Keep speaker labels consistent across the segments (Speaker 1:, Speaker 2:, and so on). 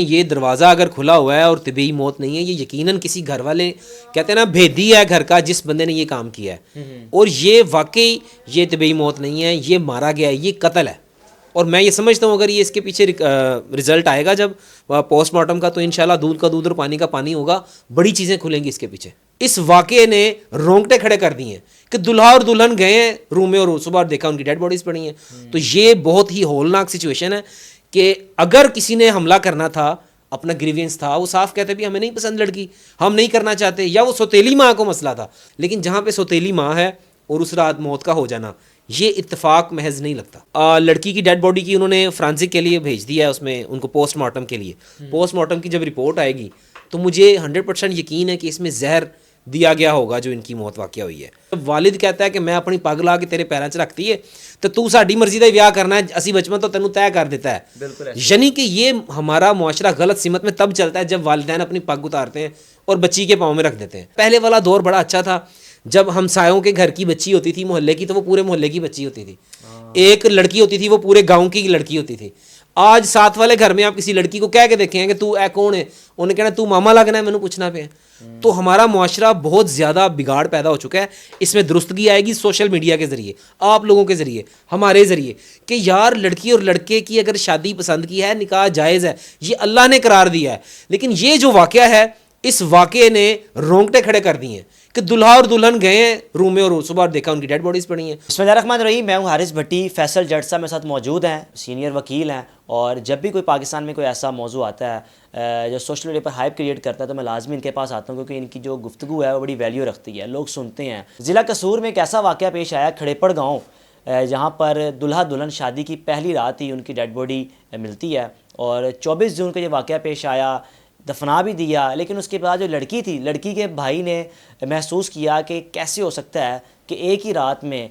Speaker 1: یہ دروازہ اگر کھلا ہوا ہے اور طبی موت نہیں ہے، یہ یقیناً کسی گھر والے کہتے ہیں نا بھیدی ہے گھر کا جس بندے نے یہ کام کیا ہے، اور یہ واقعی یہ طبی موت نہیں ہے، یہ مارا گیا ہے، یہ قتل ہے۔ اور میں یہ سمجھتا ہوں اگر یہ اس کے پیچھے رزلٹ آئے گا جب پوسٹ مارٹم کا، تو انشاءاللہ دودھ کا دودھ اور پانی کا پانی ہوگا، بڑی چیزیں کھلیں گی اس کے پیچھے۔ اس واقعے نے رونگٹے کھڑے کر دیے ہیں کہ دلہا اور دلہن گئے ہیں روم میں اور صبح دیکھا ان کی ڈیڈ باڈیز پڑی ہیں۔ تو یہ بہت ہی ہولناک سچویشن ہے کہ اگر کسی نے حملہ کرنا تھا، اپنا گریوینس تھا، وہ صاف کہتے بھی ہمیں نہیں پسند لڑکی، ہم نہیں کرنا چاہتے، یا وہ سوتیلی ماں کو مسئلہ تھا۔ لیکن جہاں پہ سوتیلی ماں ہے اور اس رات موت کا ہو جانا، یہ اتفاق محض نہیں لگتا۔ لڑکی کی ڈیڈ باڈی کی انہوں نے فرانزک کے لیے بھیج دیا ہے، اس میں ان کو پوسٹ مارٹم کے لیے۔ پوسٹ مارٹم کی جب رپورٹ آئے گی تو مجھے 100% یقین ہے کہ اس میں زہر دیا گیا ہوگا جو ان کی موت واقع ہوئی ہے۔ والد کہتا ہے کہ میں اپنی پگ لا کے تیرے پیراں 'چ رکھتی ہے تو ساڈی مرضی دا ویاہ کرنا ہے، اسی بچپن تو تینوں طے کر دیتا ہے۔ یعنی کہ یہ ہمارا معاشرہ غلط سمت میں تب چلتا ہے جب والدین اپنی پگ اتارتے ہیں اور بچی کے پاؤں میں رکھ دیتے ہیں۔ پہلے والا دور بڑا اچھا تھا، جب ہمسایوں کے گھر کی بچی ہوتی تھی محلے کی، تو وہ پورے محلے کی بچی ہوتی تھی۔ ایک لڑکی ہوتی تھی وہ پورے گاؤں کی لڑکی ہوتی تھی۔ آج ساتھ والے گھر میں آپ کسی لڑکی کو کہہ کے دیکھیں کہ تو اے کون ہے، انہوں نے کہنا تو ماما لگنا ہے، میں نے پوچھنا پہ۔ تو ہمارا معاشرہ بہت زیادہ بگاڑ پیدا ہو چکا ہے۔ اس میں درستگی آئے گی سوشل میڈیا کے ذریعے، آپ لوگوں کے ذریعے، ہمارے ذریعے، کہ یار لڑکی اور لڑکے کی اگر شادی پسند کی ہے، نکاح جائز ہے، یہ اللہ نے قرار دیا ہے۔ لیکن یہ جو واقعہ ہے، اس واقعے نے رونگٹے کھڑے کر دیے ہیں کہ دلہا اور دلہن گئے ہیں روم میں اور صبح دیکھا ان کی ڈیڈ باڈیز پڑی ہیں۔
Speaker 2: بسم اللہ الرحمن الرحیم، میں ہوں حارث بھٹی۔ فیصل جٹ صاحب میرے ساتھ موجود ہیں، سینئر وکیل ہیں، اور جب بھی کوئی پاکستان میں کوئی ایسا موضوع آتا ہے جو سوشل میڈیا پر ہائپ کریٹ کرتا ہے تو میں لازمی ان کے پاس آتا ہوں، کیونکہ ان کی جو گفتگو ہے وہ بڑی ویلیو رکھتی ہے، لوگ سنتے ہیں۔ ضلع قصور میں ایک ایسا واقعہ پیش آیا، کھڑیپڑ گاؤں، جہاں پر دلہا دلہن شادی کی پہلی رات ہی ان کی ڈیڈ باڈی ملتی ہے، اور 24 جون کو یہ واقعہ پیش آیا، دفنا بھی دیا۔ لیکن اس کے بعد جو لڑکی تھی، لڑکی کے بھائی نے محسوس کیا کہ کیسے ہو سکتا ہے کہ ایک ہی رات میں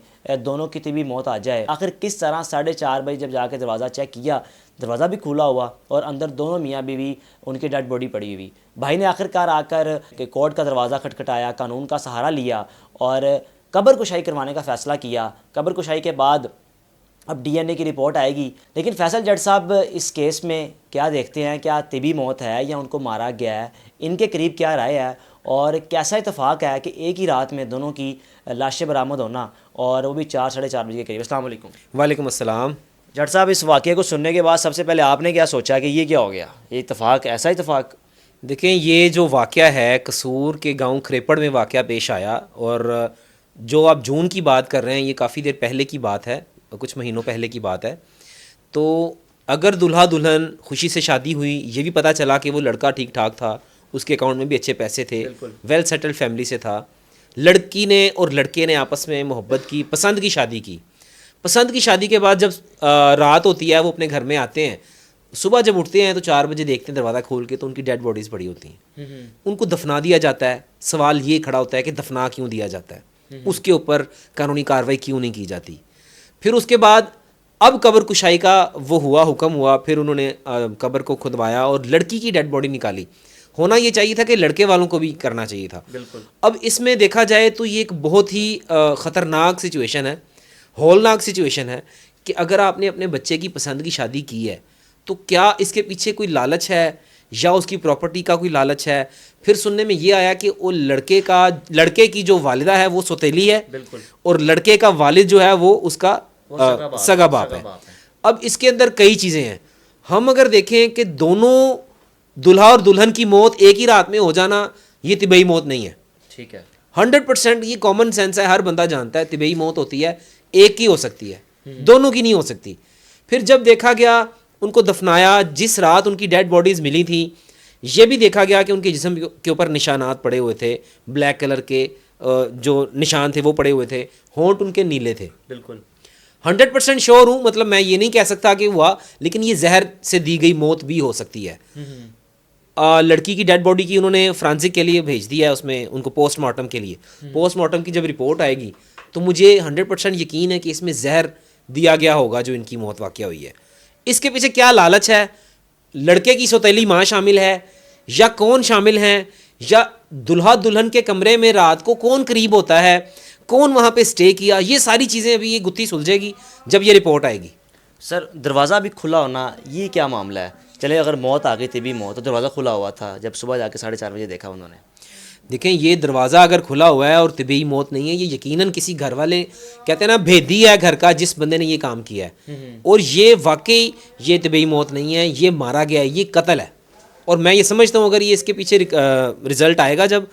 Speaker 2: دونوں کی طبی موت آ جائے۔ آخر کس طرح 4:30 بجے جب جا کے دروازہ چیک کیا، دروازہ بھی کھلا ہوا اور اندر دونوں میاں بیوی ان کی ڈیڈ باڈی پڑی ہوئی۔ بھائی نے آخرکار آ کر کورٹ کا دروازہ کھٹکھٹایا، قانون کا سہارا لیا اور قبر کشائی کروانے کا فیصلہ کیا۔ قبر کشائی کے بعد اب ڈی این اے کی رپورٹ آئے گی۔ لیکن فیصل جٹ صاحب اس کیس میں کیا دیکھتے ہیں؟ کیا طبی موت ہے یا ان کو مارا گیا ہے؟ ان کے قریب کیا رائے ہے اور کیسا اتفاق ہے کہ ایک ہی رات میں دونوں کی لاشیں برآمد ہونا، اور وہ بھی 4-4:30 بجے کے قریب؟ السلام علیکم۔
Speaker 1: وعلیکم السلام۔
Speaker 2: جٹ صاحب، اس واقعے کو سننے کے بعد سب سے پہلے آپ نے کیا سوچا کہ یہ کیا ہو گیا؟ یہ اتفاق، ایسا اتفاق؟
Speaker 1: دیکھیں، یہ جو واقعہ ہے قصور کے گاؤں کھریپڑ میں واقعہ پیش آیا، اور جو آپ جون کی بات کر رہے ہیں یہ کافی دیر پہلے کی بات ہے، کچھ مہینوں پہلے کی بات ہے۔ تو اگر دلہا دلہن خوشی سے شادی ہوئی، یہ بھی پتہ چلا کہ وہ لڑکا ٹھیک ٹھاک تھا، اس کے اکاؤنٹ میں بھی اچھے پیسے تھے، ویل سیٹل فیملی سے تھا، لڑکی نے اور لڑکے نے آپس میں محبت کی، پسند کی شادی کی۔ پسند کی شادی کے بعد جب رات ہوتی ہے وہ اپنے گھر میں آتے ہیں، صبح جب اٹھتے ہیں تو 4 بجے دیکھتے ہیں دروازہ کھول کے تو ان کی ڈیڈ باڈیز پڑی ہوتی ہیں۔ ان کو دفنا دیا جاتا ہے۔ سوال یہ کھڑا ہوتا ہے کہ دفنا کیوں دیا جاتا ہے، اس کے اوپر قانونی کارروائی کیوں نہیں کی جاتی؟ پھر اس کے بعد اب قبر کشائی کا وہ ہوا، حکم ہوا، پھر انہوں نے قبر کو کھدوایا اور لڑکی کی ڈیڈ باڈی نکالی۔ ہونا یہ چاہیے تھا کہ لڑکے والوں کو بھی کرنا چاہیے تھا۔ اب اس میں دیکھا جائے تو یہ ایک بہت ہی خطرناک سچویشن ہے، ہولناک سچویشن ہے کہ اگر آپ نے اپنے بچے کی پسند کی شادی کی ہے تو کیا اس کے پیچھے کوئی لالچ ہے یا اس کی پراپرٹی کا کوئی لالچ ہے؟ پھر سننے میں یہ آیا کہ وہ لڑکے کی جو والدہ ہے وہ سوتیلی ہے، اور لڑکے کا والد جو ہے وہ اس کا سگا باپ ہے۔ اب اس کے اندر کئی چیزیں ہیں۔ ہم اگر دیکھیں کہ دونوں دلہا اور دلہن کی موت ایک ہی رات میں ہو جانا، یہ طبی موت نہیں ہے۔
Speaker 2: ٹھیک ہے،
Speaker 1: 100% یہ کامن سینس ہے، ہر بندہ جانتا ہے طبی موت ہوتی ہے، ایک کی ہو سکتی ہے، دونوں کی نہیں ہو سکتی۔ پھر جب دیکھا گیا ان کو دفنایا، جس رات ان کی ڈیڈ باڈیز ملی تھیں، یہ بھی دیکھا گیا کہ ان کے جسم کے اوپر نشانات پڑے ہوئے تھے، بلیک کلر کے جو نشان تھے وہ پڑے ہوئے تھے، ہونٹ ان کے نیلے تھے۔
Speaker 2: بالکل
Speaker 1: 100% شیور ہوں، مطلب میں یہ نہیں کہہ سکتا کہ ہوا، لیکن یہ زہر سے دی گئی موت بھی ہو سکتی ہے۔ لڑکی کی ڈیڈ باڈی کی انہوں نے فرانزک کے لیے بھیج دیا ہے، اس میں ان کو پوسٹ مارٹم کے لیے۔ پوسٹ مارٹم کی جب رپورٹ آئے گی تو مجھے 100% یقین ہے کہ اس میں زہر دیا گیا ہوگا جو ان کی موت واقع ہوئی ہے۔ اس کے پیچھے کیا لالچ ہے؟ لڑکے کی سوتیلی ماں شامل ہے یا کون شامل ہیں، یا دلہا دلہن کے کمرے میں رات کو کون قریب ہوتا ہے، کون وہاں پہ سٹے کیا؟ یہ ساری چیزیں ابھی یہ گتھی سلجھے گی جب یہ رپورٹ آئے گی۔
Speaker 2: سر، دروازہ بھی کھلا ہونا یہ کیا معاملہ ہے؟ چلے اگر موت آ گئی طبی موت تو دروازہ کھلا ہوا تھا، جب صبح جا کے 4:30 بجے دیکھا انہوں نے.
Speaker 1: دیکھیں یہ دروازہ اگر کھلا ہوا ہے اور طبی موت نہیں ہے، یہ یقیناً کسی گھر والے کہتے ہیں نا بھیدی ہے گھر کا جس بندے نے یہ کام کیا ہے، اور یہ واقعی یہ طبی موت نہیں ہے، یہ مارا گیا ہے، یہ قتل ہے. اور میں یہ سمجھتا ہوں اگر یہ اس کے پیچھے رزلٹ آئے گا جب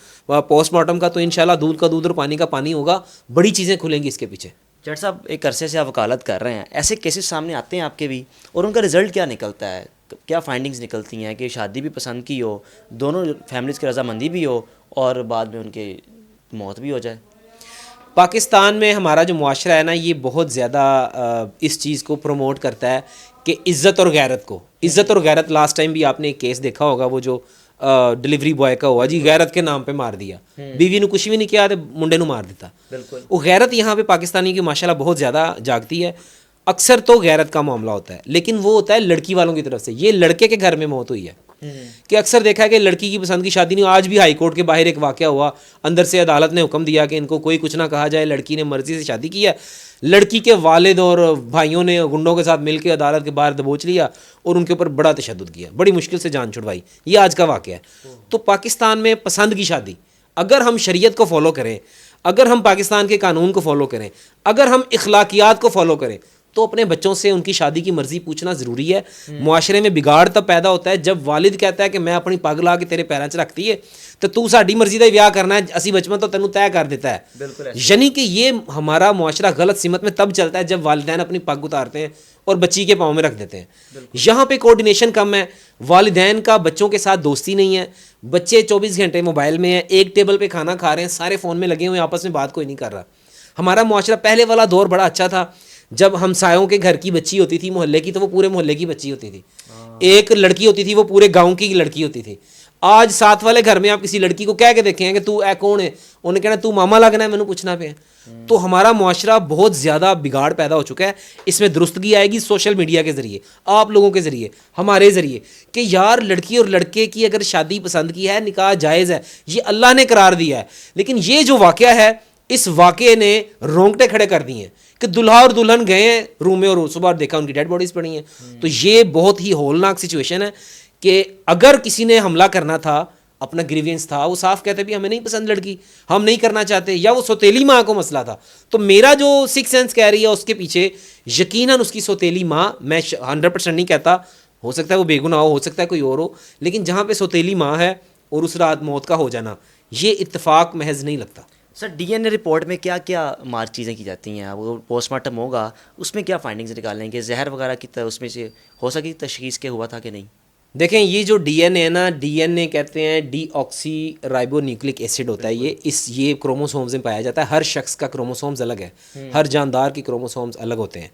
Speaker 1: پوسٹ مارٹم کا، تو انشاءاللہ دودھ کا دودھ اور پانی کا پانی ہوگا، بڑی چیزیں کھلیں گی اس کے پیچھے.
Speaker 2: جٹ صاحب ایک عرصے سے آپ وکالت کر رہے ہیں، ایسے کیسز سامنے آتے ہیں آپ کے بھی، اور ان کا رزلٹ کیا نکلتا ہے؟ کیا فائنڈنگز نکلتی ہیں کہ شادی بھی پسند کی ہو، دونوں فیملیز کی رضامندی بھی ہو، اور بعد میں ان کی موت بھی ہو جائے؟
Speaker 1: پاکستان میں ہمارا جو معاشرہ ہے نا، یہ بہت زیادہ اس چیز کو پروموٹ کرتا ہے کہ عزت اور غیرت کو. عزت اور غیرت، لاسٹ ٹائم بھی آپ نے ایک کیس دیکھا ہوگا، وہ جو ڈلیوری بوائے کا ہوا جی، غیرت کے نام پہ مار دیا، بیوی نے کچھ بھی نہیں کیا تو منڈے نو مار دیتا.
Speaker 2: بالکل.
Speaker 1: وہ غیرت یہاں پہ پاکستانی کی ماشاءاللہ بہت زیادہ جاگتی ہے. اکثر تو غیرت کا معاملہ ہوتا ہے، لیکن وہ ہوتا ہے لڑکی والوں کی طرف سے. یہ لڑکے کے گھر میں موت ہوئی ہے کہ اکثر دیکھا ہے کہ لڑکی کی پسند کی شادی نہیں. آج بھی ہائی کورٹ کے باہر ایک واقعہ ہوا، اندر سے عدالت نے حکم دیا کہ ان کو کوئی کچھ نہ کہا جائے، لڑکی نے مرضی سے شادی کی ہے. لڑکی کے والد اور بھائیوں نے گنڈوں کے ساتھ مل کے عدالت کے باہر دبوچ لیا اور ان کے اوپر بڑا تشدد کیا، بڑی مشکل سے جان چھڑوائی. یہ آج کا واقعہ ہے. تو پاکستان میں پسند کی شادی، اگر ہم شریعت کو فالو کریں، اگر ہم پاکستان کے قانون کو فالو کریں، اگر ہم اخلاقیات کو فالو کریں، تو اپنے بچوں سے ان کی شادی کی مرضی پوچھنا ضروری ہے. معاشرے میں بگاڑ تب پیدا ہوتا ہے جب والد کہتا ہے کہ میں اپنی پگ لا کے تیرے پیراں 'چ رکھتی ہے تو ساڈی مرضی دا ویاہ کرنا ہے، اسی بچپن تو تینوں طے کر دیتا ہے.
Speaker 2: بالکل.
Speaker 1: یعنی کہ یہ ہمارا معاشرہ غلط سمت میں تب چلتا ہے جب والدین اپنی پگ اتارتے ہیں اور بچی کے پاؤں میں رکھ دیتے ہیں. یہاں پہ کوآرڈینیشن کم ہے، والدین کا بچوں کے ساتھ دوستی نہیں ہے، بچے 24 گھنٹے موبائل میں ہیں، ایک ٹیبل پہ کھانا کھا رہے ہیں، سارے فون میں لگے ہوئے ہیں، آپس میں بات کوئی نہیں کر رہا. ہمارا معاشرہ پہلے والا دور بڑا اچھا تھا، جب ہمسایوں کے گھر کی بچی ہوتی تھی محلے کی، تو وہ پورے محلے کی بچی ہوتی تھی. ایک لڑکی ہوتی تھی وہ پورے گاؤں کی لڑکی ہوتی تھی. آج ساتھ والے گھر میں آپ کسی لڑکی کو کہہ کے دیکھیں کہ تو اے کون ہے، انہوں نے کہنا تو ماما لگنا ہے، میں نے پوچھنا پہ. تو ہمارا معاشرہ بہت زیادہ بگاڑ پیدا ہو چکا ہے. اس میں درستگی آئے گی سوشل میڈیا کے ذریعے، آپ لوگوں کے ذریعے، ہمارے ذریعے، کہ یار لڑکی اور لڑکے کی اگر شادی پسند کی ہے، نکاح جائز ہے، یہ اللہ نے قرار دیا ہے. لیکن یہ جو واقعہ ہے، اس واقعے نے رونگٹے کھڑے کر دیے ہیں کہ دلہا اور دلہن گئے ہیں روم میں اور صبح دیکھا ان کی ڈیڈ باڈیز پڑی ہیں. تو یہ بہت ہی ہولناک سچویشن ہے کہ اگر کسی نے حملہ کرنا تھا، اپنا گریوینس تھا، وہ صاف کہتے بھی ہمیں نہیں پسند لڑکی، ہم نہیں کرنا چاہتے، یا وہ سوتیلی ماں کو مسئلہ تھا. تو میرا جو سکس سینس کہہ رہی ہے اس کے پیچھے یقیناً اس کی سوتیلی ماں، میں 100% نہیں کہتا، ہو سکتا ہے وہ بے گناہ ہو سکتا ہے کوئی اور ہو، لیکن جہاں پہ سوتیلی ماں ہے اور اس رات موت کا ہو جانا، یہ اتفاق محض نہیں لگتا.
Speaker 2: سر ڈی این اے رپورٹ میں کیا کیا چیزیں کی جاتی ہیں؟ وہ پوسٹ مارٹم ہوگا، اس میں کیا فائنڈنگز نکالیں گے؟ زہر وغیرہ کی اس میں سے ہو سکی تشخیص کے ہوا تھا کہ نہیں؟
Speaker 1: دیکھیں یہ جو ڈی این اے ہے نا، ڈی این اے کہتے ہیں ڈی آکسی رائبو نیوکلک ایسڈ ہوتا ہے. یہ کروموسومز میں پایا جاتا ہے. ہر شخص کا کروموسومز الگ ہے، ہر جاندار کی کروموسومز الگ ہوتے ہیں.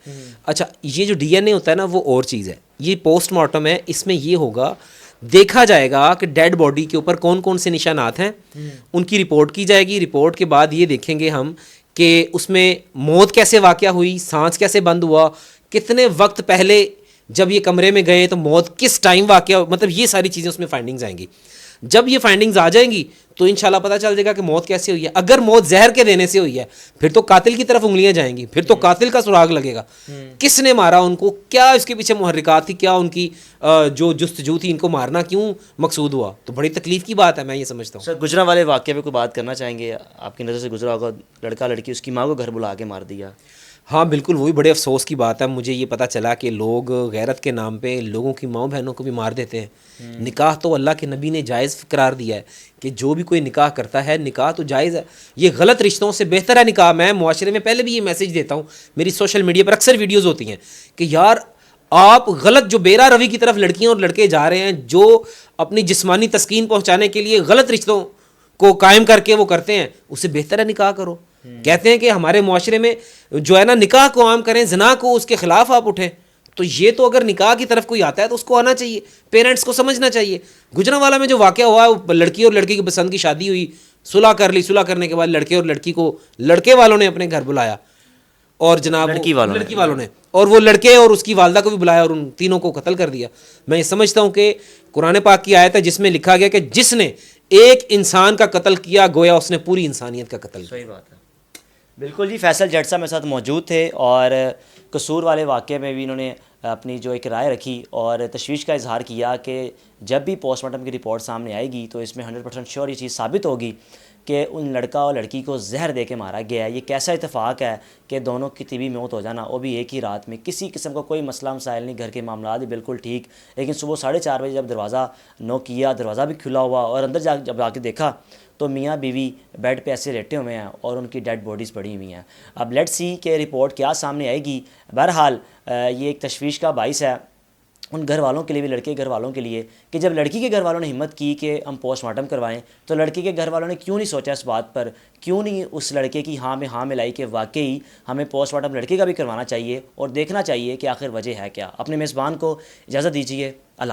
Speaker 1: اچھا یہ جو ڈی این اے ہوتا ہے نا، وہ اور چیز ہے. یہ پوسٹ مارٹم ہے، اس میں یہ ہوگا، دیکھا جائے گا کہ ڈیڈ باڈی کے اوپر کون کون سے نشانات ہیں، ان کی رپورٹ کی جائے گی. رپورٹ کے بعد یہ دیکھیں گے ہم کہ اس میں موت کیسے واقع ہوئی، سانس کیسے بند ہوا، کتنے وقت پہلے جب یہ کمرے میں گئے تو موت کس ٹائم واقع، مطلب یہ ساری چیزیں اس میں فائنڈنگز آئیں گی. جب یہ فائنڈنگز آ جائیں گی تو انشاءاللہ پتہ چل جائے گا کہ موت کیسے ہوئی ہے. اگر موت زہر کے دینے سے ہوئی ہے پھر تو قاتل کی طرف انگلیاں جائیں گی، پھر تو قاتل کا سراغ لگے گا، کس نے مارا ان کو، کیا اس کے پیچھے محرکات تھی، کیا ان کی جو جستجو تھی، ان کو مارنا کیوں مقصود ہوا. تو بڑی تکلیف کی بات ہے، میں یہ سمجھتا ہوں.
Speaker 2: سر گجرا والے واقعے پہ کوئی بات کرنا چاہیں گے؟ آپ کی نظر سے گزرا ہوگا، لڑکا لڑکی اس کی ماں کو گھر بلا کے مار دیا.
Speaker 1: ہاں بالکل، وہی بڑے افسوس کی بات ہے. مجھے یہ پتہ چلا کہ لوگ غیرت کے نام پہ لوگوں کی ماں بہنوں کو بھی مار دیتے ہیں. نکاح تو اللہ کے نبی نے جائز قرار دیا ہے کہ جو بھی کوئی نکاح کرتا ہے، نکاح تو جائز ہے. یہ غلط رشتوں سے بہتر ہے نکاح. میں معاشرے میں پہلے بھی یہ میسیج دیتا ہوں، میری سوشل میڈیا پر اکثر ویڈیوز ہوتی ہیں کہ یار آپ غلط جو بیرا روی کی طرف لڑکیاں اور لڑکے جا رہے ہیں، جو اپنی جسمانی تسکین پہنچانے کے لیے غلط رشتوں کو قائم کر کے وہ کرتے ہیں، اس سے بہتر ہے نکاح کرو. کہتے ہیں کہ ہمارے معاشرے میں جو ہے نا، نکاح کو عام کریں، زنا کو اس کے خلاف آپ اٹھیں. تو یہ تو اگر نکاح کی طرف کوئی آتا ہے تو اس کو آنا چاہیے، پیرنٹس کو سمجھنا چاہیے. گجرانوالہ میں جو واقعہ ہوا ہے، لڑکی اور لڑکی کی پسند کی شادی ہوئی، صلح کر لی، صلح کرنے کے بعد لڑکے اور لڑکی کو لڑکے والوں نے اپنے گھر بلایا، اور جناب لڑکی والوں نے اور وہ لڑکے اور اس کی والدہ کو بھی بلایا اور ان تینوں کو قتل کر دیا. میں یہ سمجھتا ہوں کہ قرآن پاک کی آیت ہے جس میں لکھا گیا کہ جس نے ایک انسان کا قتل کیا گویا اس نے پوری انسانیت کا قتل کیا.
Speaker 2: صحیح بات ہے. بالکل جی. فیصل جٹ صاحب میرے ساتھ موجود تھے، اور قصور والے واقعے میں بھی انہوں نے اپنی جو ایک رائے رکھی اور تشویش کا اظہار کیا کہ جب بھی پوسٹ مارٹم کی رپورٹ سامنے آئے گی تو اس میں 100% شیور یہ چیز ثابت ہوگی کہ ان لڑکا اور لڑکی کو زہر دے کے مارا گیا ہے۔ یہ کیسا اتفاق ہے کہ دونوں کی طبی موت ہو جانا، وہ بھی ایک ہی رات میں، کسی قسم کا کوئی مسئلہ مسائل نہیں، گھر کے معاملات بھی بالکل ٹھیک، لیکن صبح 4:30 بجے جب دروازہ نوک کیا، دروازہ بھی کھلا ہوا اور اندر جب آ کے دیکھا تو میاں بیوی بیڈ پہ ایسے لیٹے ہوئے ہیں اور ان کی ڈیڈ باڈیز پڑی ہوئی ہیں۔ اب لیٹ سی کہ رپورٹ کیا سامنے آئے گی۔ بہرحال یہ ایک تشویش کا باعث ہے ان گھر والوں کے لیے بھی، لڑکے کے گھر والوں کے لیے، کہ جب لڑکی کے گھر والوں نے ہمت کی کہ ہم پوسٹ مارٹم کروائیں تو لڑکے کے گھر والوں نے کیوں نہیں سوچا اس بات پر، کیوں نہیں اس لڑکے کی ہاں میں ہاں ملائی کہ واقعی ہمیں پوسٹ مارٹم لڑکے کا بھی کروانا چاہیے اور دیکھنا چاہیے کہ آخر وجہ ہے کیا۔ اپنے میزبان کو اجازت دیجیے، اللہ